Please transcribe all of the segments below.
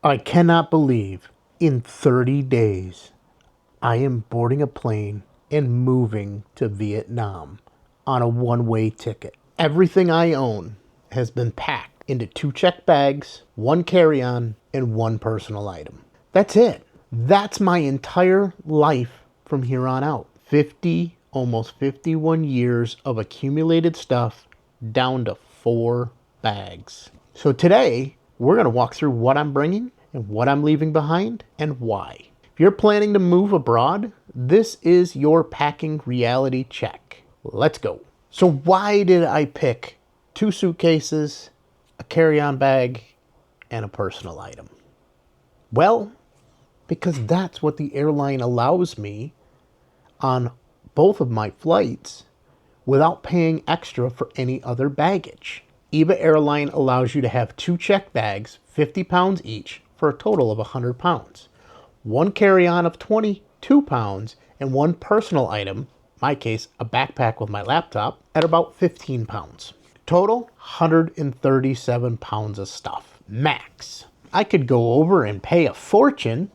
I cannot believe in 30 days I am boarding a plane and moving to Vietnam on a one-way ticket. Everything I own has been packed into 2 check bags, 1 carry-on, and 1 personal item. That's it. That's my entire life from here on out. 50, almost 51 years of accumulated stuff down to 4 bags. So today, we're going to walk through what I'm bringing and what I'm leaving behind and why. If you're planning to move abroad, this is your packing reality check. Let's go. So why did I pick 2 suitcases, a carry-on bag, and a personal item? Well, because that's what the airline allows me on both of my flights without paying extra for any other baggage. EVA Airline allows you to have 2 check bags, 50 pounds each, for a total of 100 pounds. 1 carry-on of 22 pounds, and 1 personal item, in my case, a backpack with my laptop, at about 15 pounds. Total, 137 pounds of stuff, max. I could go over and pay a fortune,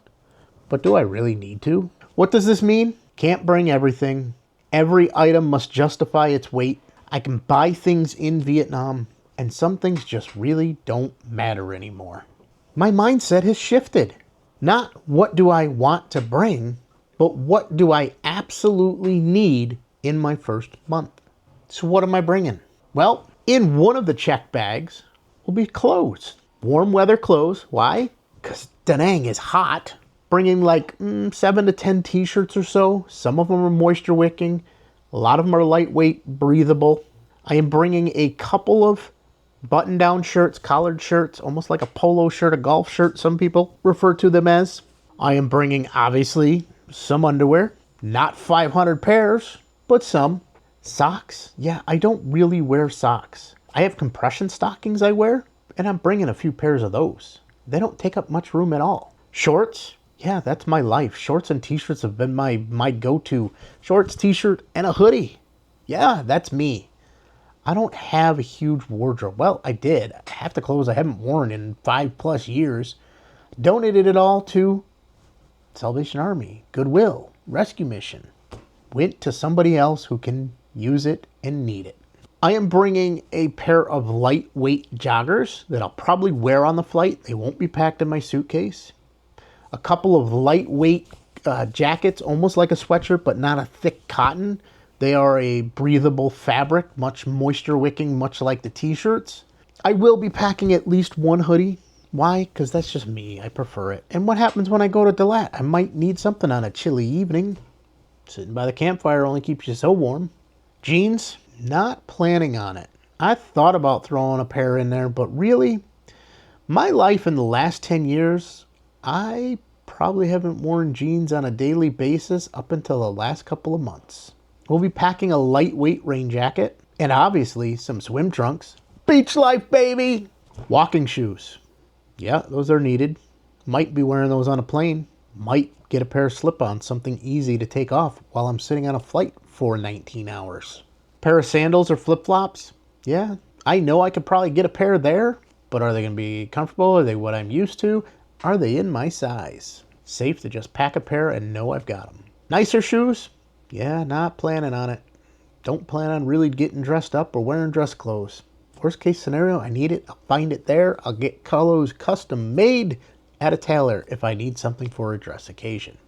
but do I really need to? What does this mean? Can't bring everything. Every item must justify its weight. I can buy things in Vietnam, and some things just really don't matter anymore. My mindset has shifted. Not what do I want to bring, but what do I absolutely need in my first month. So what am I bringing? Well, in one of the check bags will be clothes. Warm weather clothes. Why? Because Da Nang is hot. Bringing like 7 to 10 t-shirts or so. Some of them are moisture wicking. A lot of them are lightweight, breathable. I am bringing a couple of button-down shirts, collared shirts, almost like a polo shirt, a golf shirt, some people refer to them as. I am bringing, obviously, some underwear. Not 500 pairs, but some. Socks. Yeah, I don't really wear socks. I have compression stockings I wear, and I'm bringing a few pairs of those. They don't take up much room at all. Shorts. Yeah, that's my life. Shorts and t-shirts have been my go-to. Shorts, t-shirt, and a hoodie. Yeah, that's me. I don't have a huge wardrobe. Well, I did. Half the clothes I haven't worn in 5+ years. Donated it all to Salvation Army, Goodwill, Rescue Mission. Went to somebody else who can use it and need it. I am bringing a pair of lightweight joggers that I'll probably wear on the flight. They won't be packed in my suitcase. A couple of lightweight jackets, almost like a sweatshirt, but not a thick cotton. They are a breathable fabric, much moisture wicking, much like the t-shirts. I will be packing at least 1 hoodie. Why? Because that's just me. I prefer it. And what happens when I go to Dalat? I might need something on a chilly evening. Sitting by the campfire only keeps you so warm. Jeans? Not planning on it. I thought about throwing a pair in there, but really, my life in the last 10 years, I probably haven't worn jeans on a daily basis up until the last couple of months. We'll be packing a lightweight rain jacket and obviously some swim trunks. Beach life, baby! Walking shoes. Yeah, those are needed. Might be wearing those on a plane. Might get a pair of slip-ons, something easy to take off while I'm sitting on a flight for 19 hours. Pair of sandals or flip-flops. Yeah, I know I could probably get a pair there, but are they going to be comfortable? Are they what I'm used to? Are they in my size? Safe to just pack a pair and know I've got them. Nicer shoes? Yeah, not planning on it. Don't plan on really getting dressed up or wearing dress clothes. Worst case scenario, I need it. I'll find it there. I'll get clothes custom made at a tailor if I need something for a dress occasion.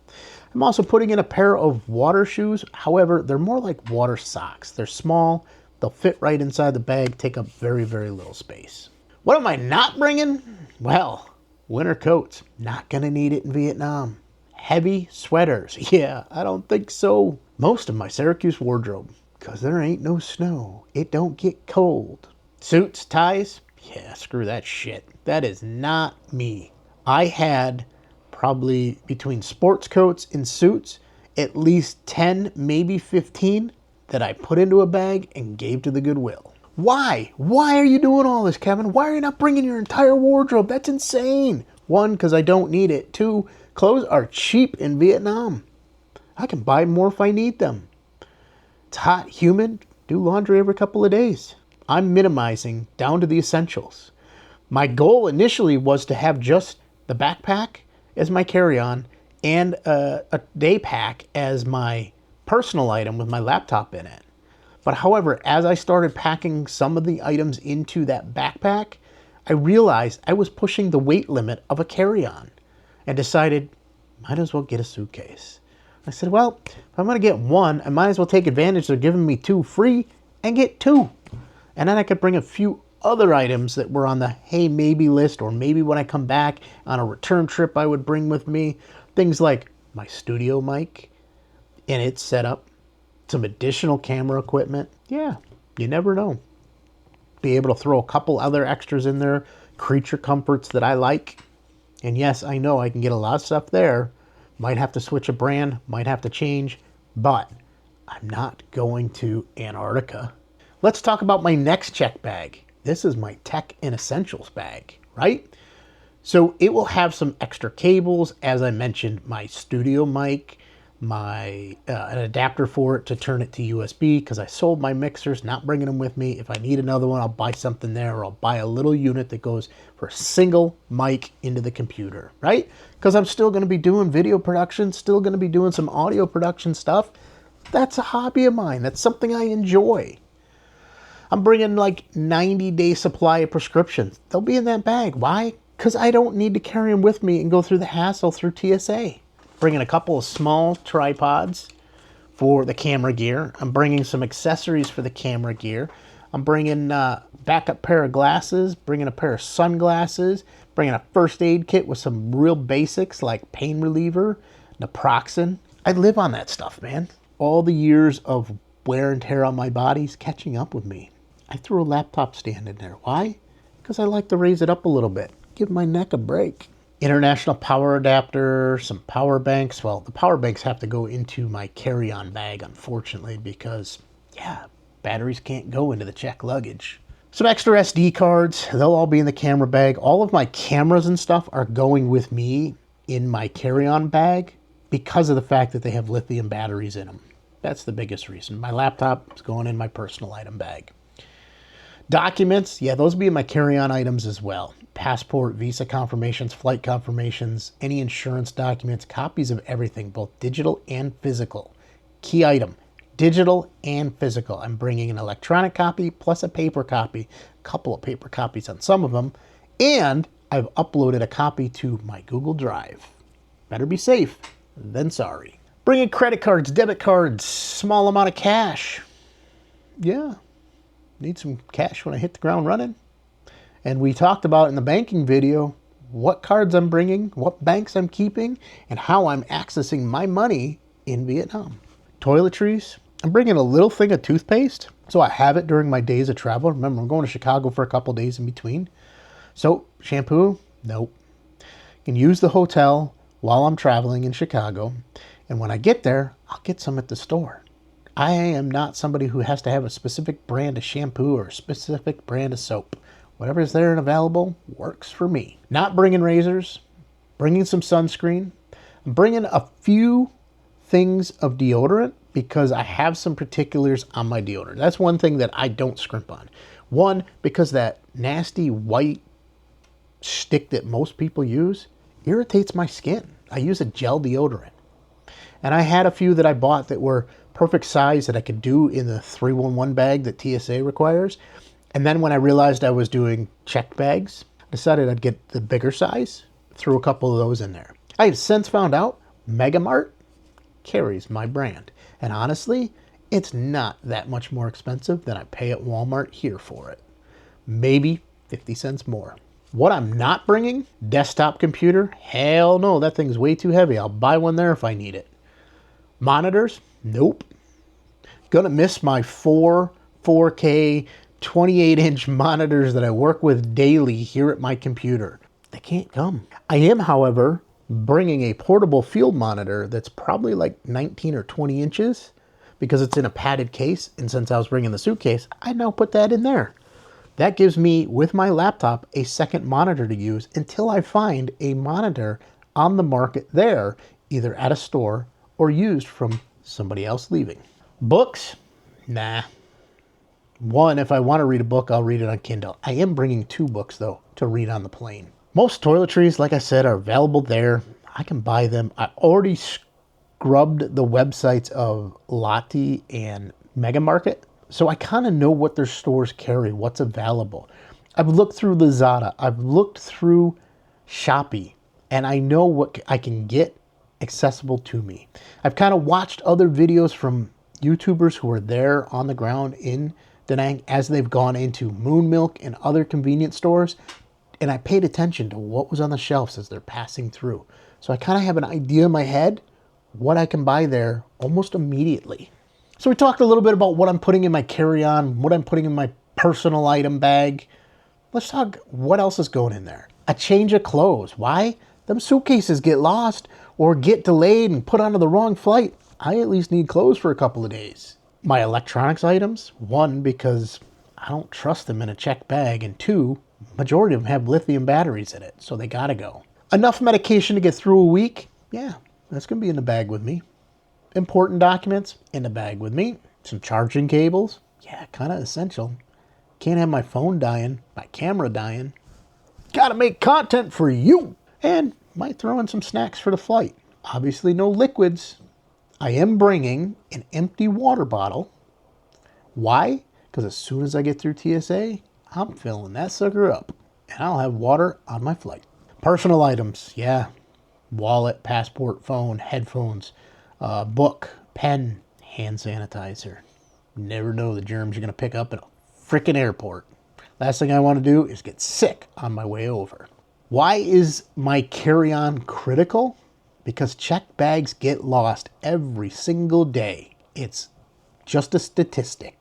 I'm also putting in a pair of water shoes. However, they're more like water socks. They're small. They'll fit right inside the bag, take up very, very little space. What am I not bringing? Well, winter coats. Not going to need it in Vietnam. Heavy sweaters. Yeah, I don't think so. Most of my Syracuse wardrobe, because there ain't no snow. It don't get cold. Suits, ties? Yeah, screw that shit. That is not me. I had probably between sports coats and suits, at least 10, maybe 15 that I put into a bag and gave to the Goodwill. Why? Why are you doing all this, Kevin? Why are you not bringing your entire wardrobe? That's insane. 1, because I don't need it. 2, clothes are cheap in Vietnam. I can buy more if I need them. It's hot, humid, do laundry every couple of days. I'm minimizing down to the essentials. My goal initially was to have just the backpack as my carry-on, and a day pack as my personal item with my laptop in it. But however, as I started packing some of the items into that backpack, I realized I was pushing the weight limit of a carry-on and decided, might as well get a suitcase. I said, well, if I'm going to get one, I might as well take advantage of giving me 2 free and get 2. And then I could bring a few other items that were on the hey maybe list, or maybe when I come back on a return trip I would bring with me. Things like my studio mic and its setup, some additional camera equipment. Yeah, you never know. Be able to throw a couple other extras in there, creature comforts that I like. And yes, I know I can get a lot of stuff there. Might have to switch a brand, might have to change, but I'm not going to Antarctica. Let's talk about my next check bag. This is my tech and essentials bag, right? So it will have some extra cables, as I mentioned, my studio mic, my an adapter for it to turn it to USB, because I sold my mixers, not bringing them with me. If I need another one, I'll buy something there, or I'll buy a little unit that goes for a single mic into the computer, right? Because I'm still going to be doing video production, still going to be doing some audio production stuff. That's a hobby of mine. That's something I enjoy. I'm bringing like 90-day supply of prescriptions. They'll be in that bag. Why? Because I don't need to carry them with me and go through the hassle through TSA. Bringing a couple of small tripods for the camera gear. I'm bringing some accessories for the camera gear. I'm bringing a backup pair of glasses, bringing a pair of sunglasses, bringing a first aid kit with some real basics like pain reliever, naproxen. I live on that stuff, man. All the years of wear and tear on my body's catching up with me. I threw a laptop stand in there. Why? Because I like to raise it up a little bit. Give my neck a break. International power adapter, some power banks. Well, the power banks have to go into my carry-on bag, unfortunately, because, yeah, batteries can't go into the check luggage. Some extra SD cards. They'll all be in the camera bag. All of my cameras and stuff are going with me in my carry-on bag because of the fact that they have lithium batteries in them. That's the biggest reason. My laptop is going in my personal item bag. Documents, yeah, those will be in my carry-on items as well. Passport, visa confirmations, flight confirmations, any insurance documents, copies of everything, both digital and physical. Key item, digital and physical. I'm bringing an electronic copy plus a paper copy, a couple of paper copies on some of them, and I've uploaded a copy to my Google Drive. Better be safe than sorry. Bringing credit cards, debit cards, small amount of cash. Yeah. Need some cash when I hit the ground running. And we talked about in the banking video what cards I'm bringing, what banks I'm keeping, and how I'm accessing my money in Vietnam. Toiletries. I'm bringing a little thing of toothpaste, so I have it during my days of travel. Remember, I'm going to Chicago for a couple days in between. Soap, shampoo, nope. Can use the hotel while I'm traveling in Chicago. And when I get there, I'll get some at the store. I am not somebody who has to have a specific brand of shampoo or a specific brand of soap. Whatever's there and available works for me. Not bringing razors, bringing some sunscreen. I'm bringing a few things of deodorant because I have some particulars on my deodorant. That's one thing that I don't scrimp on. One, because that nasty white stick that most people use irritates my skin. I use a gel deodorant. And I had a few that I bought that were perfect size that I could do in the 311 bag that TSA requires. And then when I realized I was doing checked bags, I decided I'd get the bigger size, threw a couple of those in there. I have since found out Megamart carries my brand. And honestly, it's not that much more expensive than I pay at Walmart here for it. Maybe 50 cents more. What I'm not bringing, desktop computer, hell no, that thing's way too heavy. I'll buy one there if I need it. Monitors, nope. Gonna miss my 4K 28-inch monitors that I work with daily here at my computer. They can't come. I am, however, bringing a portable field monitor that's probably like 19 or 20 inches because it's in a padded case. And since I was bringing the suitcase, I now put that in there. That gives me, with my laptop, a second monitor to use until I find a monitor on the market there, either at a store or used from somebody else leaving. Books? Nah. One, if I want to read a book, I'll read it on Kindle. I am bringing 2 books, though, to read on the plane. Most toiletries, like I said, are available there. I can buy them. I already scrubbed the websites of Lotte and Mega Market, so I kind of know what their stores carry, what's available. I've looked through Lazada. I've looked through Shopee, and I know what I can get accessible to me. I've kind of watched other videos from YouTubers who are there on the ground in Da Nang as they've gone into Moon Milk and other convenience stores, and I paid attention to what was on the shelves as they're passing through. So I kind of have an idea in my head what I can buy there almost immediately. So we talked a little bit about what I'm putting in my carry-on, what I'm putting in my personal item bag. Let's talk what else is going in there. A change of clothes. Why? Them suitcases get lost or get delayed and put onto the wrong flight. I at least need clothes for a couple of days. My electronics items. One, because I don't trust them in a checked bag. And two, majority of them have lithium batteries in it, so they gotta go. Enough medication to get through a week? Yeah, that's gonna be in the bag with me. Important documents? In the bag with me. Some charging cables? Yeah, kind of essential. Can't have my phone dying, my camera dying. Gotta make content for you. And might throw in some snacks for the flight. Obviously no liquids. I am bringing an empty water bottle. Why? Because as soon as I get through TSA, I'm filling that sucker up. And I'll have water on my flight. Personal items, yeah. Wallet, passport, phone, headphones, book, pen, hand sanitizer. Never know the germs you're going to pick up in a freaking airport. Last thing I want to do is get sick on my way over. Why is my carry-on critical? Because checked bags get lost every single day. It's just a statistic.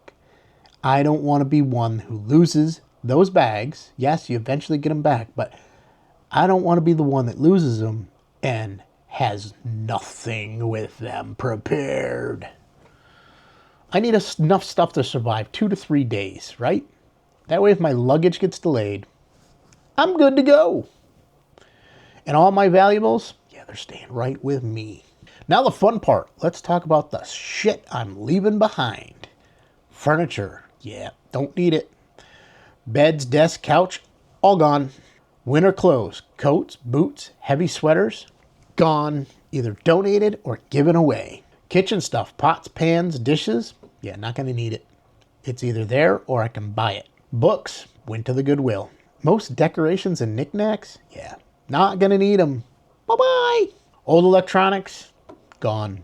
I don't want to be one who loses those bags. Yes, you eventually get them back, but I don't want to be the one that loses them and has nothing with them prepared. I need enough stuff to survive 2 to 3 days, right? That way if my luggage gets delayed, I'm good to go. And all my valuables, yeah, they're staying right with me. Now the fun part. Let's talk about the shit I'm leaving behind. Furniture, yeah, don't need it. Beds, desk, couch, all gone. Winter clothes, coats, boots, heavy sweaters, gone. Either donated or given away. Kitchen stuff, pots, pans, dishes, yeah, not gonna need it. It's either there or I can buy it. Books, went to the Goodwill. Most decorations and knickknacks, yeah, not gonna need them. Bye-bye. Old electronics, gone.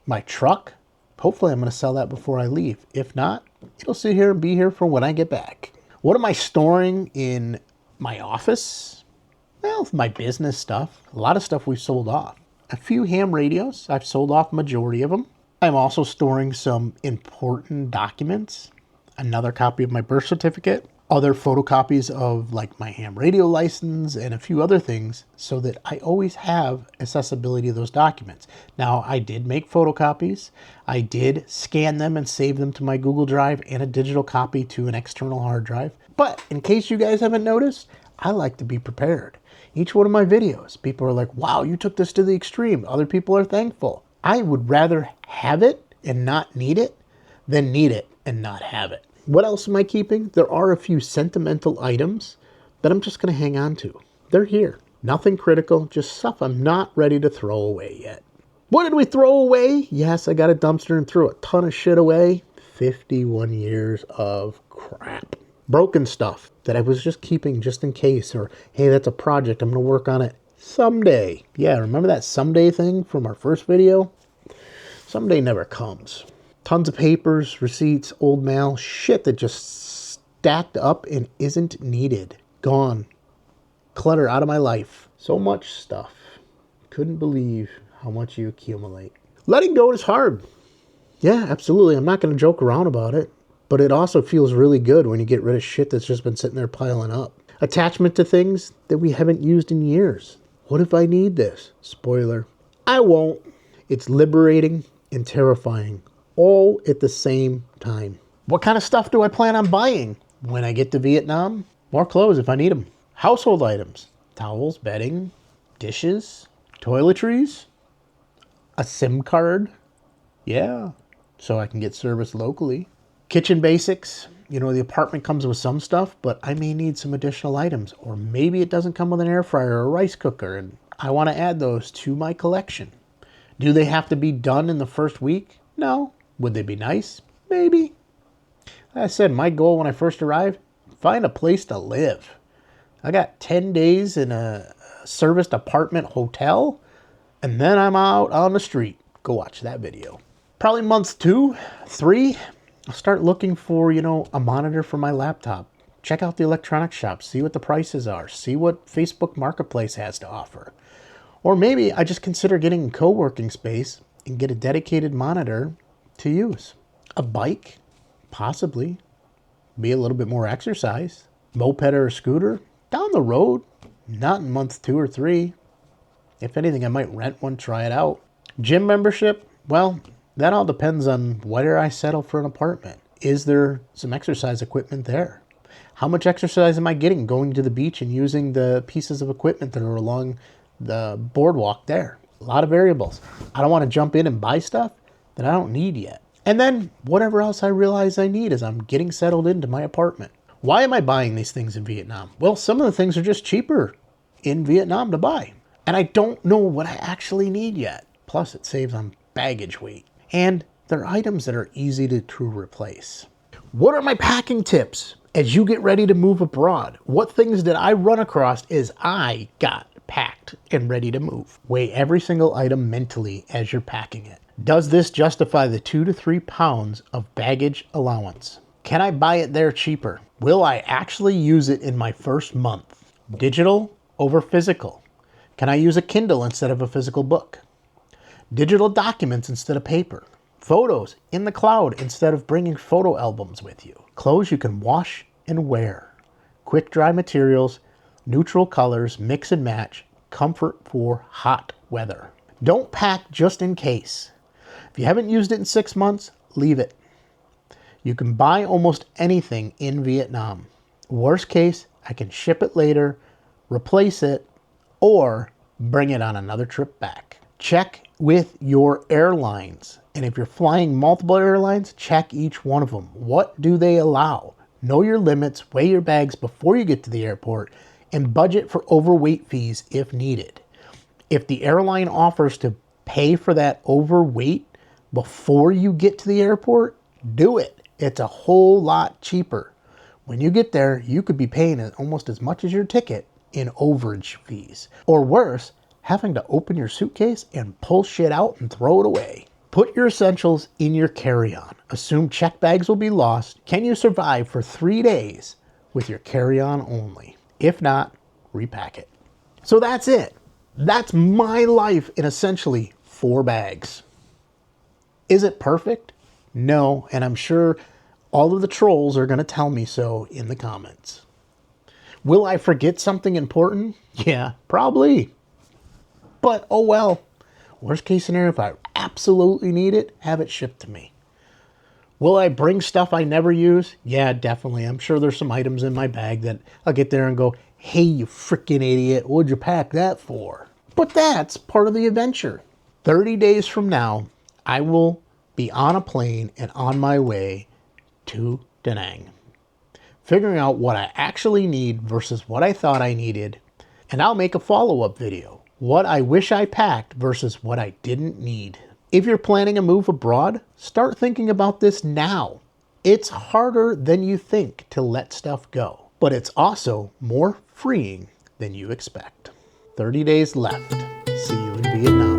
My truck, hopefully I'm gonna sell that before I leave. If not, it'll sit here and be here for when I get back. What am I storing in my office? Well, my business stuff. A lot of stuff we've sold off. A few ham radios. I've sold off majority of them. I'm also storing some important documents. Another copy of my birth certificate. Other photocopies of like my ham radio license and a few other things so that I always have accessibility to those documents. Now, I did make photocopies. I did scan them and save them to my Google Drive and a digital copy to an external hard drive. But in case you guys haven't noticed, I like to be prepared. Each one of my videos, people are like, wow, you took this to the extreme. Other people are thankful. I would rather have it and not need it than need it and not have it. What else am I keeping? There are a few sentimental items that I'm just going to hang on to. They're here. Nothing critical, just stuff I'm not ready to throw away yet. What did we throw away? Yes, I got a dumpster and threw a ton of shit away. 51 years of crap. Broken stuff that I was just keeping just in case, or hey, that's a project, I'm going to work on it someday. Yeah, remember that someday thing from our first video? Someday never comes. Tons of papers, receipts, old mail, shit that just stacked up and isn't needed. Gone. Clutter out of my life. So much stuff. Couldn't believe how much you accumulate. Letting go is hard. Yeah, absolutely. I'm not going to joke around about it. But it also feels really good when you get rid of shit that's just been sitting there piling up. Attachment to things that we haven't used in years. What if I need this? Spoiler, I won't. It's liberating and terrifying all at the same time. What kind of stuff do I plan on buying when I get to Vietnam? More clothes if I need them. Household items. Towels, bedding, dishes, toiletries, a SIM card. Yeah, so I can get service locally. Kitchen basics. You know, the apartment comes with some stuff, but I may need some additional items. Or maybe it doesn't come with an air fryer or a rice cooker, and I want to add those to my collection. Do they have to be done in the first week? No. Would they be nice? Maybe. Like I said, my goal when I first arrived, find a place to live. I got 10 days in a serviced apartment hotel, and then I'm out on the street. Go watch that video. Probably month 2, 3, I'll start looking for, a monitor for my laptop. Check out the electronics shop, see what the prices are, see what Facebook Marketplace has to offer. Or maybe I just consider getting a co-working space and get a dedicated monitor to use. A bike, possibly. Be a little bit more exercise. Moped or a scooter, down the road. Not in month 2 or 3. If anything, I might rent one, try it out. Gym membership, well, that all depends on where I settle for an apartment. Is there some exercise equipment there? How much exercise am I getting going to the beach and using the pieces of equipment that are along the boardwalk there? A lot of variables. I don't want to jump in and buy stuff that I don't need yet. And then whatever else I realize I need as I'm getting settled into my apartment. Why am I buying these things in Vietnam? Well, some of the things are just cheaper in Vietnam to buy. And I don't know what I actually need yet. Plus, it saves on baggage weight. And they're items that are easy to replace. What are my packing tips as you get ready to move abroad? What things did I run across as I got packed and ready to move? Weigh every single item mentally as you're packing it. Does this justify the 2 to 3 pounds of baggage allowance? Can I buy it there cheaper? Will I actually use it in my first month? Digital over physical. Can I use a Kindle instead of a physical book? Digital documents instead of paper. Photos in the cloud instead of bringing photo albums with you. Clothes you can wash and wear. Quick dry materials, neutral colors, mix and match, comfort for hot weather. Don't pack just in case. If you haven't used it in 6 months, leave it. You can buy almost anything in Vietnam. Worst case, I can ship it later, replace it, or bring it on another trip back. Check with your airlines. And if you're flying multiple airlines, check each one of them. What do they allow? Know your limits, weigh your bags before you get to the airport, and budget for overweight fees if needed. If the airline offers to pay for that overweight before you get to the airport, do it. It's a whole lot cheaper. When you get there, you could be paying almost as much as your ticket in overage fees. Or worse, having to open your suitcase and pull shit out and throw it away. Put your essentials in your carry-on. Assume check bags will be lost. Can you survive for 3 days with your carry-on only? If not, repack it. So that's it. That's my life in essentially 4 bags. Is it perfect? No, and I'm sure all of the trolls are going to tell me so in the comments. Will I forget something important? Yeah, probably. But oh well. Worst case scenario, if I absolutely need it, have it shipped to me. Will I bring stuff I never use? Yeah, definitely. I'm sure there's some items in my bag that I'll get there and go, hey, you freaking idiot, what'd you pack that for? But that's part of the adventure. 30 days from now, I will be on a plane and on my way to Da Nang, figuring out what I actually need versus what I thought I needed, and I'll make a follow-up video. What I wish I packed versus what I didn't need. If you're planning a move abroad, start thinking about this now. It's harder than you think to let stuff go, but it's also more freeing than you expect. 30 days left. See you in Vietnam.